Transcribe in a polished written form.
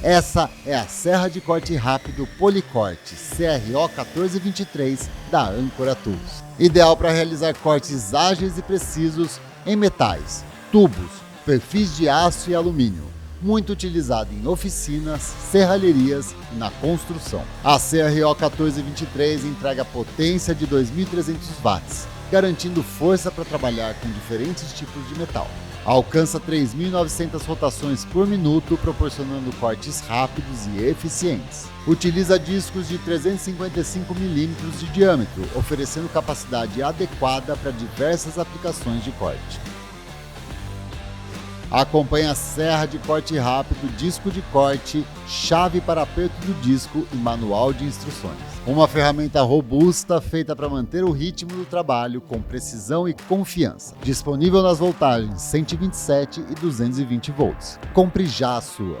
Essa é a serra de corte rápido Policorte CRO 1423 da Âncora Tools. Ideal para realizar cortes ágeis e precisos em metais, tubos, perfis de aço e alumínio. Muito utilizado em oficinas, serralherias e na construção. A CRO 1423 entrega potência de 2.300 watts, garantindo força para trabalhar com diferentes tipos de metal. Alcança 3.900 rotações por minuto, proporcionando cortes rápidos e eficientes. Utiliza discos de 355 mm de diâmetro, oferecendo capacidade adequada para diversas aplicações de corte. Acompanha a serra de corte rápido, disco de corte, chave para aperto do disco e manual de instruções. Uma ferramenta robusta feita para manter o ritmo do trabalho com precisão e confiança. Disponível nas voltagens 127 e 220 volts. Compre já a sua!